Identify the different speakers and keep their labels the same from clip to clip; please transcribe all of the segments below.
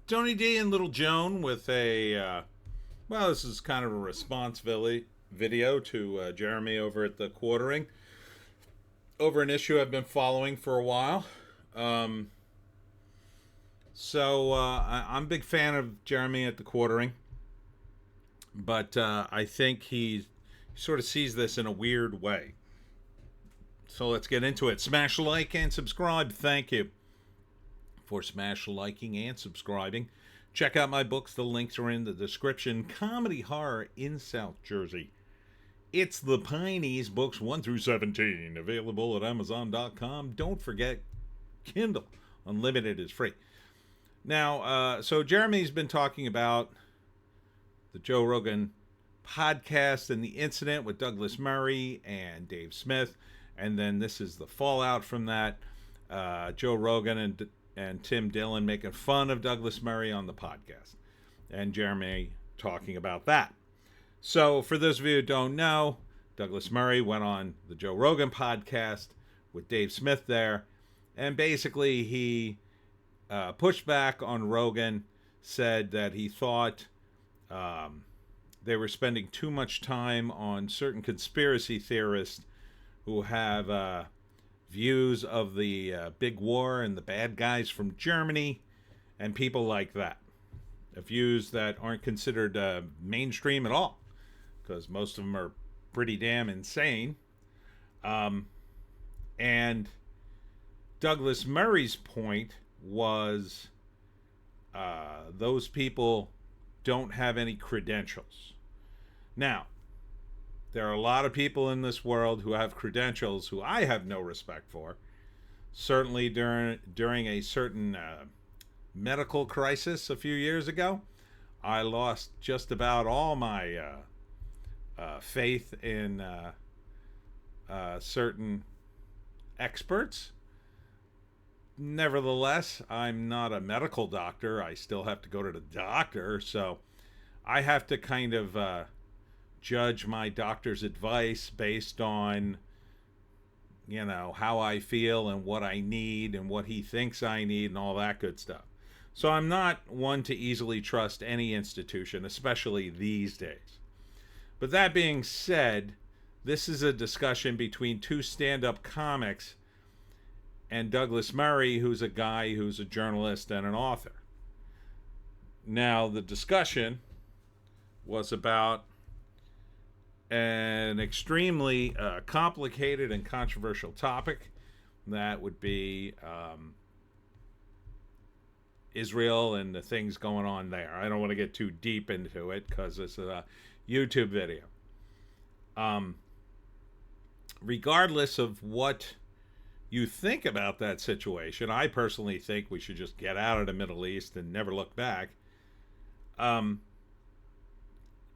Speaker 1: Tony D and Little Joan with well, this is kind of a response video to Jeremy over at the Quartering, over an issue I've been following for a while. Um, I'm a big fan of Jeremy at the Quartering, but I think he sort of sees this in a weird way. So let's get into it. Smash like and subscribe. Thank you for liking and subscribing. Check out my books. The links are in the description. Comedy Horror in South Jersey. It's the Pineys, books 1 through 17, available at Amazon.com. Don't forget, Kindle Unlimited is free. Now, so Jeremy's been talking about the Joe Rogan podcast and the incident with Douglas Murray and Dave Smith, and then this is the fallout from that. Joe Rogan and Tim Dillon making fun of Douglas Murray on the podcast, and Jeremy talking about that. So for those of you who don't know, Douglas Murray went on the Joe Rogan podcast with Dave Smith there, and basically he pushed back on Rogan, said that he thought they were spending too much time on certain conspiracy theorists who have views of the big war and the bad guys from Germany and people like that. Views that aren't considered mainstream at all, because most of them are pretty damn insane. And Douglas Murray's point was those people don't have any credentials. Now, there are a lot of people in this world who have credentials who I have no respect for. Certainly during a certain medical crisis a few years ago, I lost just about all my faith in certain experts. Nevertheless, I'm not a medical doctor. I still have to go to the doctor, so I have to kind of judge my doctor's advice based on, how I feel and what I need and what he thinks I need and all that good stuff. So I'm not one to easily trust any institution, especially these days. But that being said, this is a discussion between two stand-up comics and Douglas Murray, who's a guy who's a journalist and an author. Now, the discussion was about an extremely complicated and controversial topic. That would be Israel and the things going on there. I don't want to get too deep into it because it's a YouTube video. Regardless of what you think about that situation, I personally think we should just get out of the Middle East and never look back.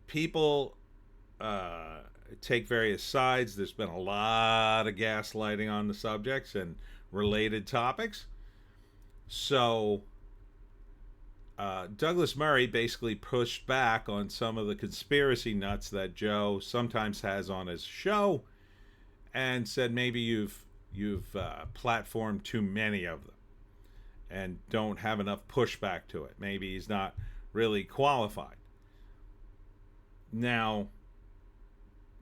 Speaker 1: People take various sides. There's been a lot of gaslighting on the subjects and related topics. So Douglas Murray basically pushed back on some of the conspiracy nuts that Joe sometimes has on his show, and said maybe you've platformed too many of them and don't have enough pushback to it. Maybe he's not really qualified. Now,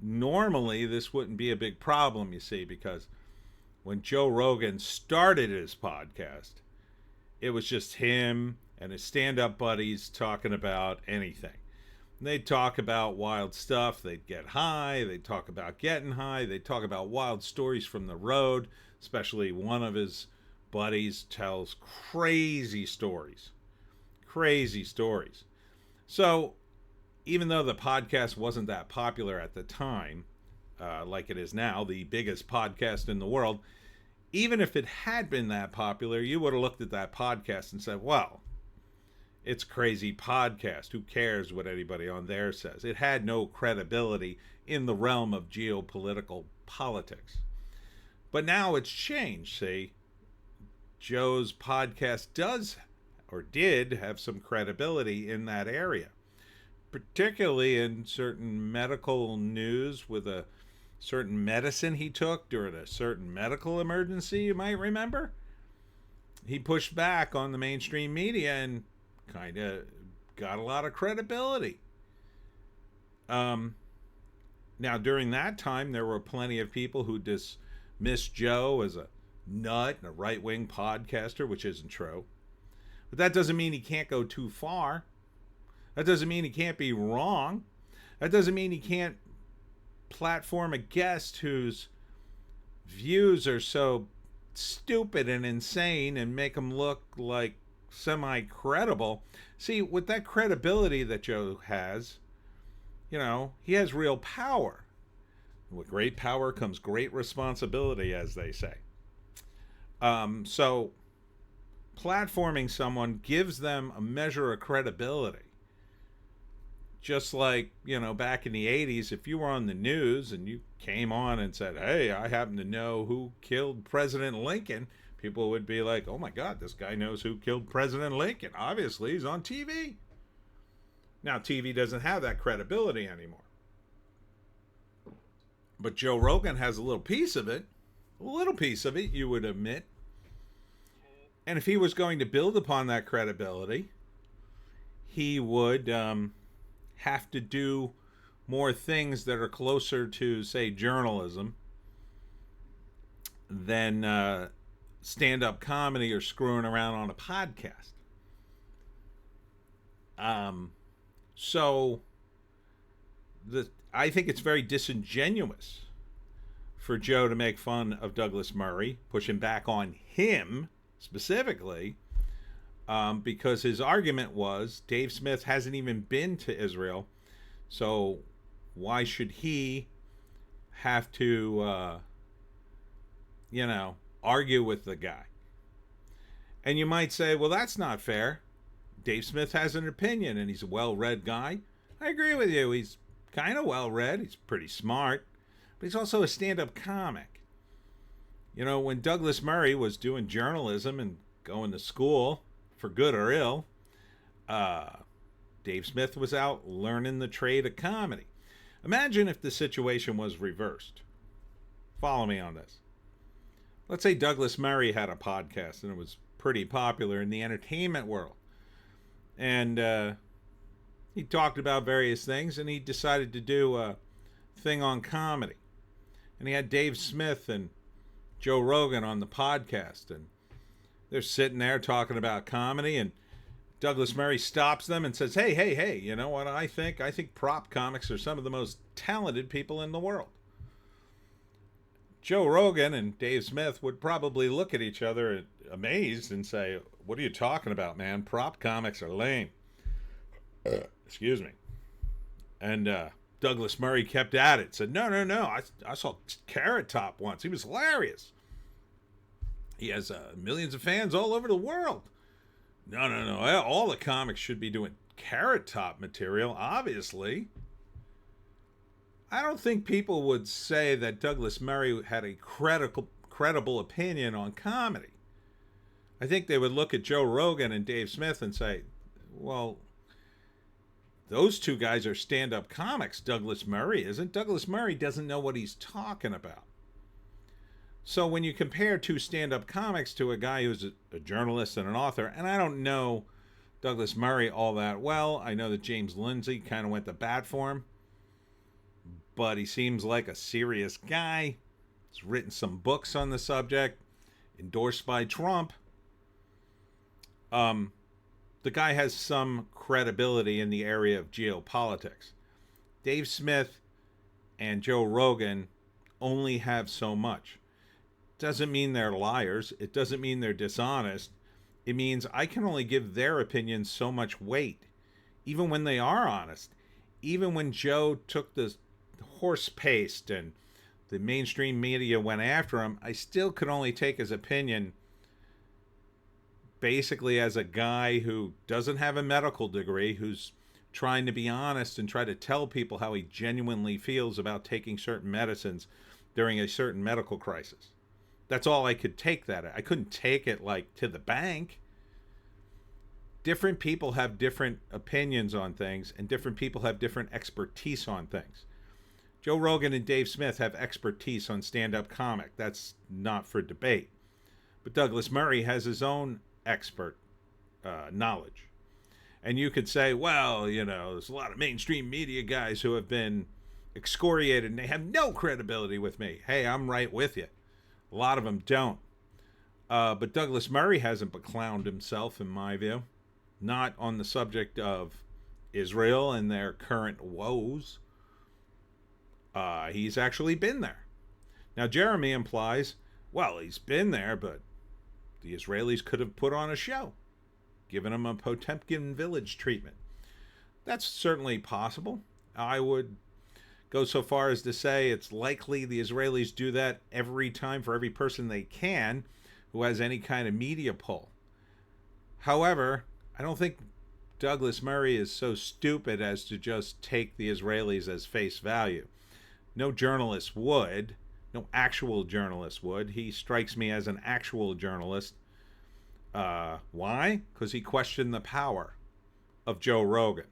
Speaker 1: normally this wouldn't be a big problem, you see, because when Joe Rogan started his podcast, it was just him and his stand-up buddies talking about anything. They'd talk about wild stuff. They'd get high. They'd talk about getting high. They'd talk about wild stories from the road. Especially one of his buddies tells crazy stories. Crazy stories. So even though the podcast wasn't that popular at the time, like it is now, the biggest podcast in the world, even if it had been that popular, you would have looked at that podcast and said, well, it's a crazy podcast. Who cares what anybody on there says? It had no credibility in the realm of geopolitical politics. But now it's changed, see. Joe's podcast does, or did, have some credibility in that area. Particularly in certain medical news with a certain medicine he took during a certain medical emergency, you might remember. He pushed back on the mainstream media and kind of got a lot of credibility. Now, during that time, there were plenty of people who dismissed Joe as a nut and a right-wing podcaster, which isn't true. But that doesn't mean he can't go too far. That doesn't mean he can't be wrong. That doesn't mean he can't platform a guest whose views are so stupid and insane and make him look like semi-credible. See, with that credibility that Joe has, he has real power. With great power comes great responsibility, as they say. So platforming someone gives them a measure of credibility. Just like, back in the 80s, if you were on the news and you came on and said, hey, I happen to know who killed President Lincoln, people would be like, oh my God, this guy knows who killed President Lincoln. Obviously, he's on TV. Now, TV doesn't have that credibility anymore. But Joe Rogan has a little piece of it. A little piece of it, you would admit. And if he was going to build upon that credibility, he would have to do more things that are closer to, say, journalism than stand-up comedy or screwing around on a podcast. So I think it's very disingenuous for Joe to make fun of Douglas Murray, pushing back on him specifically, because his argument was Dave Smith hasn't even been to Israel, so why should he have to, argue with the guy? And you might say, well, that's not fair. Dave Smith has an opinion, and he's a well-read guy. I agree with you. He's kind of well-read. He's pretty smart. But he's also a stand-up comic. When Douglas Murray was doing journalism and going to school, for good or ill, Dave Smith was out learning the trade of comedy. Imagine if the situation was reversed. Follow me on this. Let's say Douglas Murray had a podcast, and it was pretty popular in the entertainment world. And he talked about various things, and he decided to do a thing on comedy. And he had Dave Smith and Joe Rogan on the podcast, and they're sitting there talking about comedy, and Douglas Murray stops them and says, hey, you know what I think? I think prop comics are some of the most talented people in the world. Joe Rogan and Dave Smith would probably look at each other amazed and say, what are you talking about, man? Prop comics are lame. Excuse me. And Douglas Murray kept at it. Said, no. I saw Carrot Top once. He was hilarious. He has millions of fans all over the world. No. All the comics should be doing Carrot Top material, obviously. I don't think people would say that Douglas Murray had a credible opinion on comedy. I think they would look at Joe Rogan and Dave Smith and say, well, those two guys are stand-up comics. Douglas Murray isn't. Douglas Murray doesn't know what he's talking about. So when you compare two stand-up comics to a guy who's a journalist and an author, and I don't know Douglas Murray all that well. I know that James Lindsay kind of went to bat for him, but he seems like a serious guy. He's written some books on the subject, endorsed by Trump. The guy has some credibility in the area of geopolitics. Dave Smith and Joe Rogan only have so much. Doesn't mean they're liars. It doesn't mean they're dishonest. It means I can only give their opinions so much weight, even when they are honest. Even when Joe took the horse paste and the mainstream media went after him, I still could only take his opinion basically as a guy who doesn't have a medical degree, who's trying to be honest and try to tell people how he genuinely feels about taking certain medicines during a certain medical crisis. That's all I could take that at. I couldn't take it like to the bank. Different people have different opinions on things, and different people have different expertise on things. Joe Rogan and Dave Smith have expertise on stand-up comic. That's not for debate. But Douglas Murray has his own expert knowledge. And you could say, well, there's a lot of mainstream media guys who have been excoriated and they have no credibility with me. Hey, I'm right with you. A lot of them don't. But Douglas Murray hasn't beclowned himself, in my view. Not on the subject of Israel and their current woes. He's actually been there. Now, Jeremy implies, well, he's been there, but the Israelis could have put on a show, given him a Potemkin village treatment. That's certainly possible. I would go so far as to say it's likely the Israelis do that every time for every person they can who has any kind of media pull. However, I don't think Douglas Murray is so stupid as to just take the Israelis as face value. No journalist would. No actual journalist would. He strikes me as an actual journalist. Why? Because he questioned the power of Joe Rogan.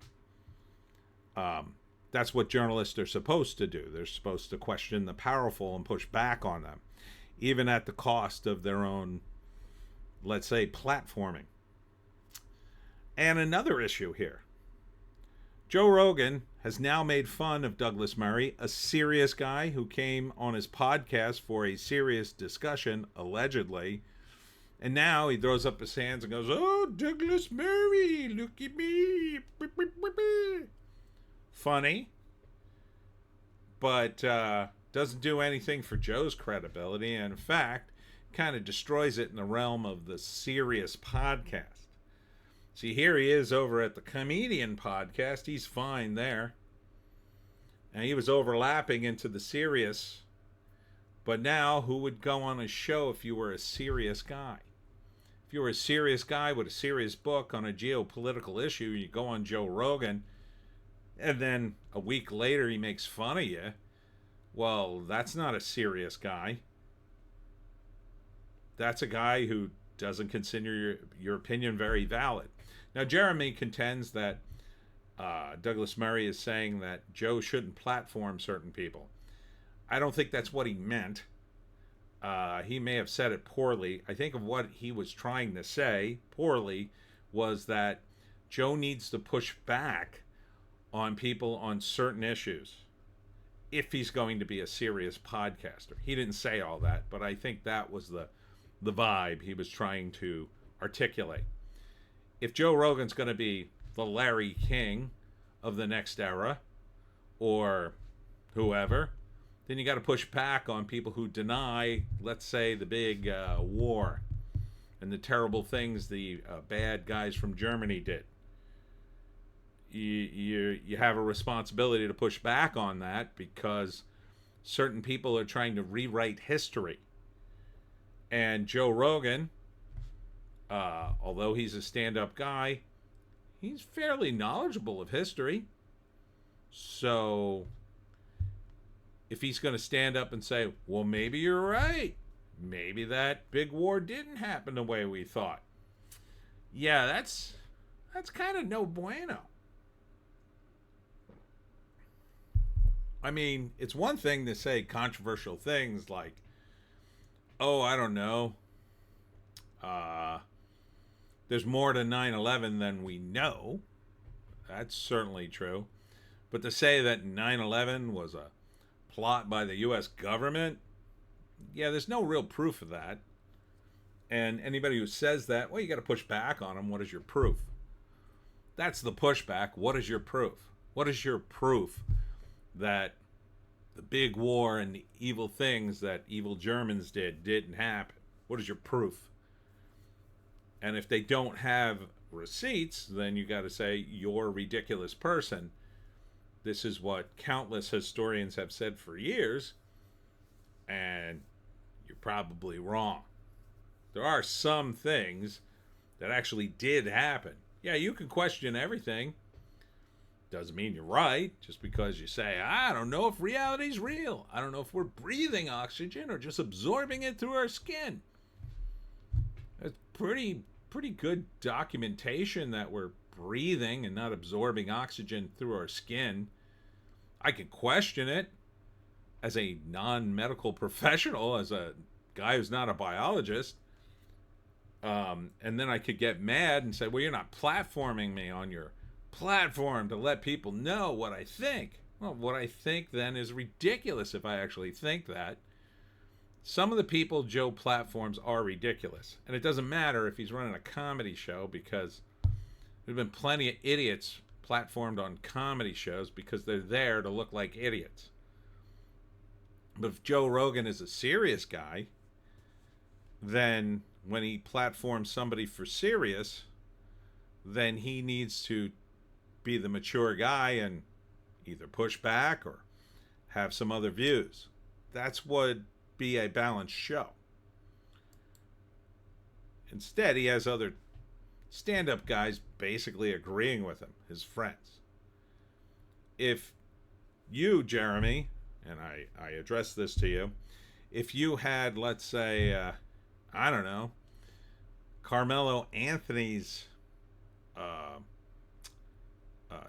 Speaker 1: That's what journalists are supposed to do. They're supposed to question the powerful and push back on them, even at the cost of their own, let's say, platforming. And another issue here. Joe Rogan has now made fun of Douglas Murray, a serious guy who came on his podcast for a serious discussion, allegedly. And now he throws up his hands and goes, oh, Douglas Murray, look at me. Funny. But doesn't do anything for Joe's credibility. And in fact, kind of destroys it in the realm of the serious podcast. See, here he is over at the comedian podcast. He's fine there. And he was overlapping into the serious. But now, who would go on a show if you were a serious guy? If you were a serious guy with a serious book on a geopolitical issue, you go on Joe Rogan, and then a week later he makes fun of you. Well, that's not a serious guy. That's a guy who doesn't consider your opinion very valid. Now, Jeremy contends that Douglas Murray is saying that Joe shouldn't platform certain people. I don't think that's what he meant. He may have said it poorly. I think of what he was trying to say poorly was that Joe needs to push back on people on certain issues if he's going to be a serious podcaster. He didn't say all that, but I think that was the vibe he was trying to articulate. If Joe Rogan's going to be the Larry King of the next era, or whoever, then you got to push back on people who deny, let's say, the big war and the terrible things the bad guys from Germany did. You have a responsibility to push back on that because certain people are trying to rewrite history. And Joe Rogan, although he's a stand-up guy, he's fairly knowledgeable of history. So if he's going to stand up and say, well, maybe you're right. Maybe that big war didn't happen the way we thought. Yeah, that's kind of no bueno. I mean, it's one thing to say controversial things like, oh, I don't know, there's more to 9/11 than we know. That's certainly true. But to say that 9/11 was a plot by the U.S. government, yeah, there's no real proof of that. And anybody who says that, well, you got to push back on them. What is your proof? That's the pushback. What is your proof? What is your proof that the big war and the evil things that evil Germans didn't happen? What is your proof? And if they don't have receipts, then you got to say, you're a ridiculous person. This is what countless historians have said for years, and you're probably wrong. There are some things that actually did happen. Yeah, you can question everything. Doesn't mean you're right, just because you say, I don't know if reality's real. I don't know if we're breathing oxygen or just absorbing it through our skin. That's pretty good documentation that we're breathing and not absorbing oxygen through our skin. I could question it as a non-medical professional, as a guy who's not a biologist. And then I could get mad and say, well, you're not platforming me on your platform to let people know what I think. Well, what I think then is ridiculous if I actually think that. Some of the people Joe platforms are ridiculous. And it doesn't matter if he's running a comedy show, because there's been plenty of idiots platformed on comedy shows because they're there to look like idiots. But if Joe Rogan is a serious guy, then when he platforms somebody for serious, then he needs to be the mature guy and either push back or have some other views. That's what would be a balanced show. Instead, he has other stand-up guys basically agreeing with him, his friends. If you, Jeremy, and I address this to you, if you had, let's say, I don't know, Carmelo Anthony's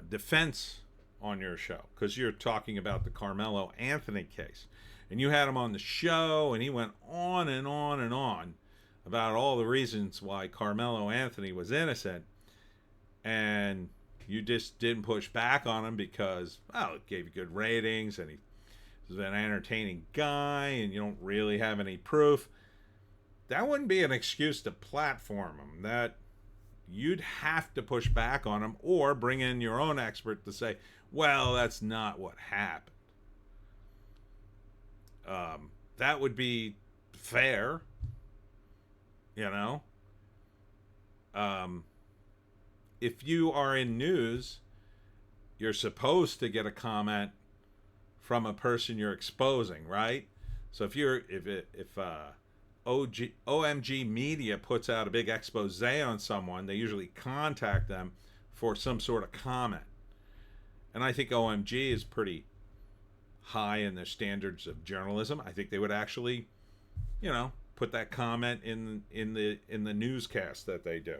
Speaker 1: defense on your show, because you're talking about the Carmelo Anthony case, and you had him on the show, and he went on and on and on about all the reasons why Carmelo Anthony was innocent, and you just didn't push back on him because, well, it gave you good ratings, and he's an entertaining guy, and you don't really have any proof. That wouldn't be an excuse to platform him. That you'd have to push back on him or bring in your own expert to say, well, that's not what happened. That would be fair, you know. If you are in news, you're supposed to get a comment from a person you're exposing, right? So if OMG Media puts out a big expose on someone, they usually contact them for some sort of comment. And I think OMG is pretty high in their standards of journalism. I think they would actually, put that comment in the newscast that they do.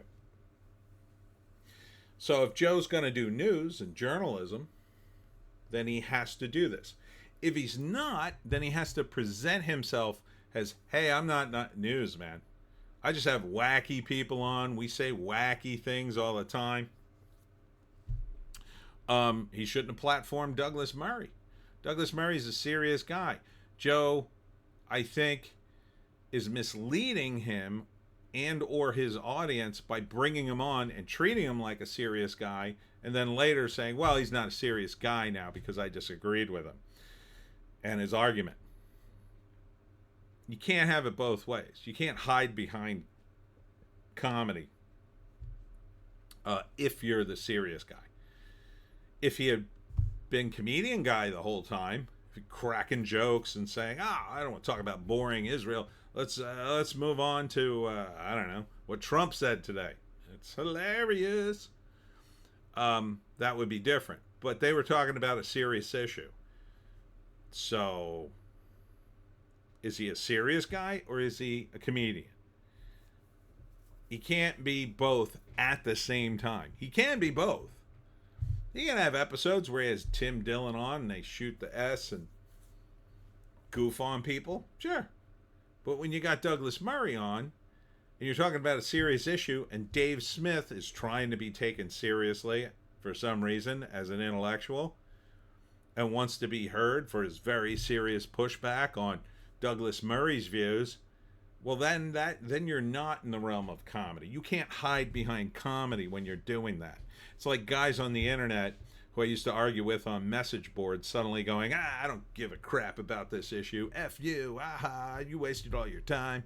Speaker 1: So if Joe's going to do news and journalism, then he has to do this. If he's not, then he has to present himself as, hey, I'm not news, man. I just have wacky people on. We say wacky things all the time. He shouldn't have platformed Douglas Murray. Douglas Murray's a serious guy. Joe, I think, is misleading him and or his audience by bringing him on and treating him like a serious guy, and then later saying, well, he's not a serious guy now because I disagreed with him and his argument. You can't have it both ways. You can't hide behind comedy if you're the serious guy. If he had been comedian guy the whole time, cracking jokes and saying, I don't want to talk about boring Israel. Let's move on to I don't know what Trump said today. It's hilarious. That would be different. But they were talking about a serious issue. So, is he a serious guy or is he a comedian? He can't be both at the same time. He can be both. He can have episodes where he has Tim Dillon on and they shoot the S and goof on people. Sure. But when you got Douglas Murray on and you're talking about a serious issue and Dave Smith is trying to be taken seriously for some reason as an intellectual and wants to be heard for his very serious pushback on Douglas Murray's views, well, then you're not in the realm of comedy. You can't hide behind comedy when you're doing that. It's like guys on the internet who I used to argue with on message boards suddenly going, I don't give a crap about this issue. F you. You wasted all your time.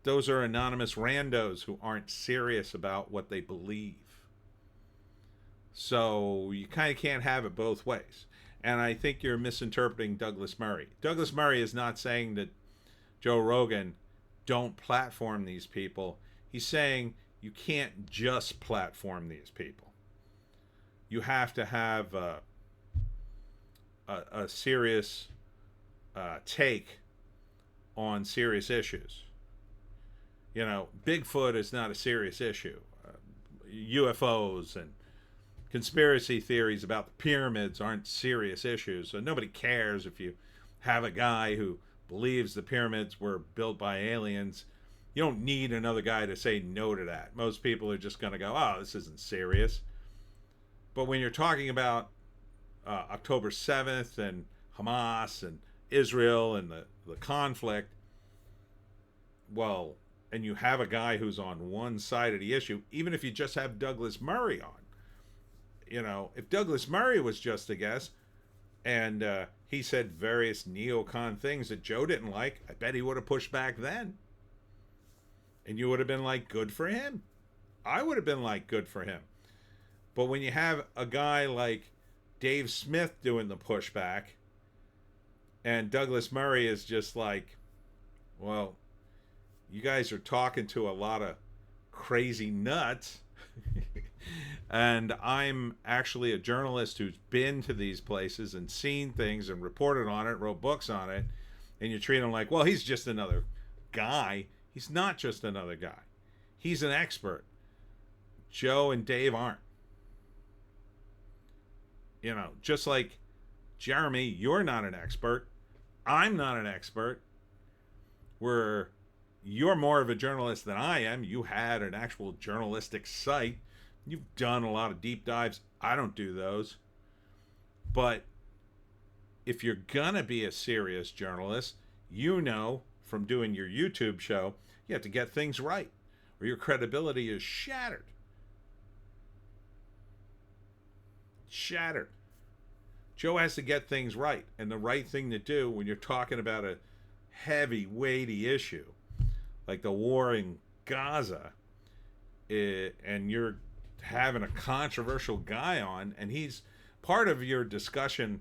Speaker 1: Those are anonymous randos who aren't serious about what they believe. So you kind of can't have it both ways. And I think you're misinterpreting Douglas Murray. Douglas Murray is not saying that Joe Rogan don't platform these people. He's saying you can't just platform these people. You have to have a serious take on serious issues. Bigfoot is not a serious issue. UFOs and conspiracy theories about the pyramids aren't serious issues. So nobody cares if you have a guy who believes the pyramids were built by aliens You don't need another guy to say no to that. Most people are just going to go, oh, this isn't serious. But when you're talking about October 7th and Hamas and Israel and the conflict, well, and you have a guy who's on one side of the issue, even if you just have Douglas Murray on, if Douglas Murray was just a guest and he said various neocon things that Joe didn't like, I bet he would have pushed back then. And you would have been like, good for him. I would have been like, good for him. But when you have a guy like Dave Smith doing the pushback, and Douglas Murray is just like, well, you guys are talking to a lot of crazy nuts. And I'm actually a journalist who's been to these places and seen things and reported on it, wrote books on it. And you treat him like, well, he's just another guy. He's not just another guy. He's an expert. Joe and Dave aren't. Just like Jeremy, you're not an expert. I'm not an expert. You're more of a journalist than I am. You had an actual journalistic site. You've done a lot of deep dives. I don't do those. But if you're going to be a serious journalist, from doing your YouTube show, you have to get things right, or your credibility is shattered. Shattered. Joe has to get things right, and the right thing to do when you're talking about a heavy, weighty issue like the war in Gaza, and you're having a controversial guy on, and he's part of your discussion.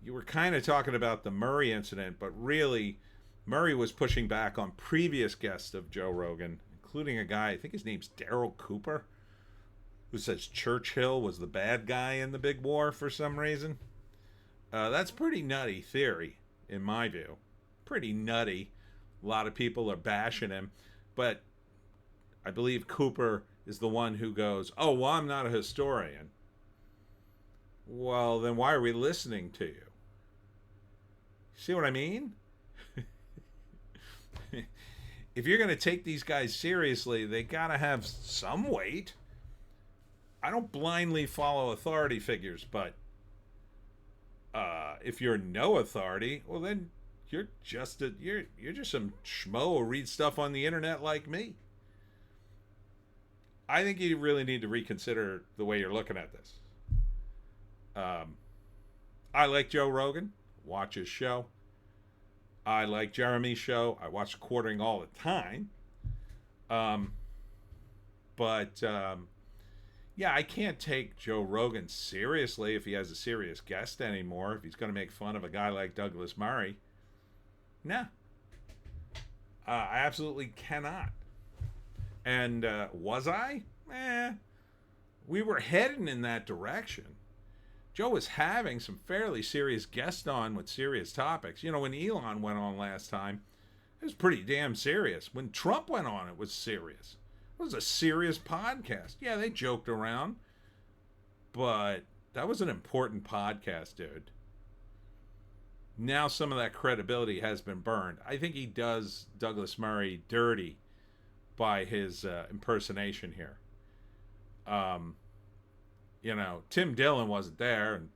Speaker 1: You were kind of talking about the Murray incident, but really Murray was pushing back on previous guests of Joe Rogan, including a guy, I think his name's Daryl Cooper, who says Churchill was the bad guy in the big war for some reason. That's pretty nutty theory, in my view. Pretty nutty. A lot of people are bashing him, but I believe Cooper is the one who goes, oh, well, I'm not a historian. Well, then why are we listening to you? See what I mean? If you're going to take these guys seriously, they got to have some weight. I don't blindly follow authority figures, but if you're no authority, well, then you're just some schmo who reads stuff on the internet like me. I think you really need to reconsider the way you're looking at this. I like Joe Rogan. Watch his show. I like Jeremy's show. I watch Quartering all the time. Yeah, I can't take Joe Rogan seriously if he has a serious guest anymore. If he's going to make fun of a guy like Douglas Murray. Nah. I absolutely cannot. And was I? We were heading in that direction. Joe was having some fairly serious guests on with serious topics. When Elon went on last time, it was pretty damn serious. When Trump went on, it was serious. It was a serious podcast. Yeah, they joked around, but that was an important podcast, dude. Now some of that credibility has been burned. I think he does Douglas Murray dirty by his impersonation here. Tim Dillon wasn't there, and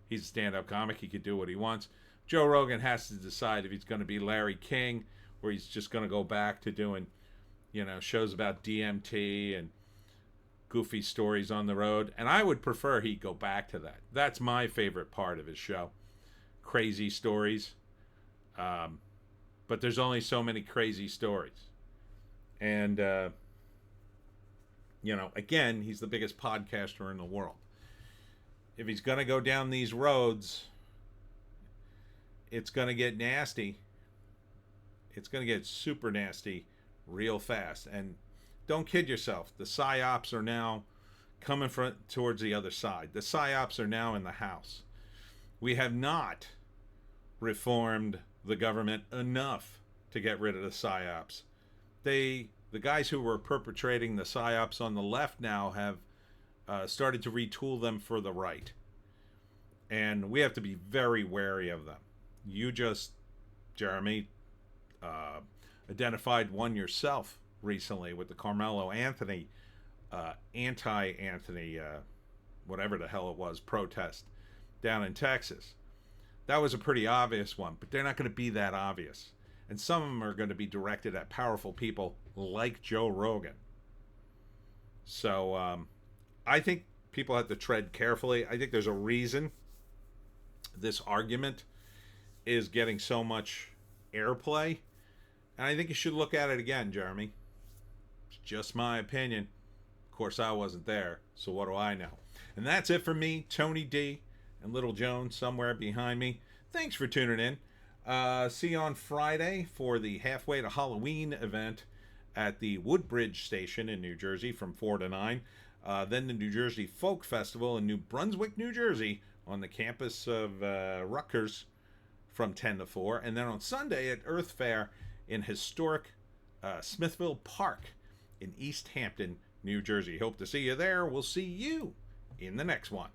Speaker 1: he's a stand-up comic. He could do what he wants. Joe Rogan has to decide if he's going to be Larry King or he's just going to go back to doing, shows about DMT and goofy stories on the road. And I would prefer he go back to that. That's my favorite part of his show. Crazy stories. But there's only so many crazy stories. And, again, he's the biggest podcaster in the world. If he's going to go down these roads, it's going to get nasty. It's going to get super nasty real fast. And don't kid yourself. The psyops are now coming towards the other side. The psyops are now in the house. We have not reformed the government enough to get rid of the psyops. The guys who were perpetrating the psyops on the left now have started to retool them for the right. And we have to be very wary of them. Jeremy, identified one yourself recently with the Carmelo Anthony, anti-Anthony, whatever the hell it was, protest down in Texas. That was a pretty obvious one, but they're not going to be that obvious. And some of them are going to be directed at powerful people like Joe Rogan. So I think people have to tread carefully. I think there's a reason this argument is getting so much airplay. And I think you should look at it again, Jeremy. It's just my opinion. Of course, I wasn't there, so what do I know? And that's it for me, Tony D, and Little Jones somewhere behind me. Thanks for tuning in. See you on Friday for the Halfway to Halloween event at the Woodbridge Station in New Jersey from 4 to 9. Then the New Jersey Folk Festival in New Brunswick, New Jersey on the campus of Rutgers from 10 to 4. And then on Sunday at Earth Fair in historic Smithville Park in East Hampton, New Jersey. Hope to see you there. We'll see you in the next one.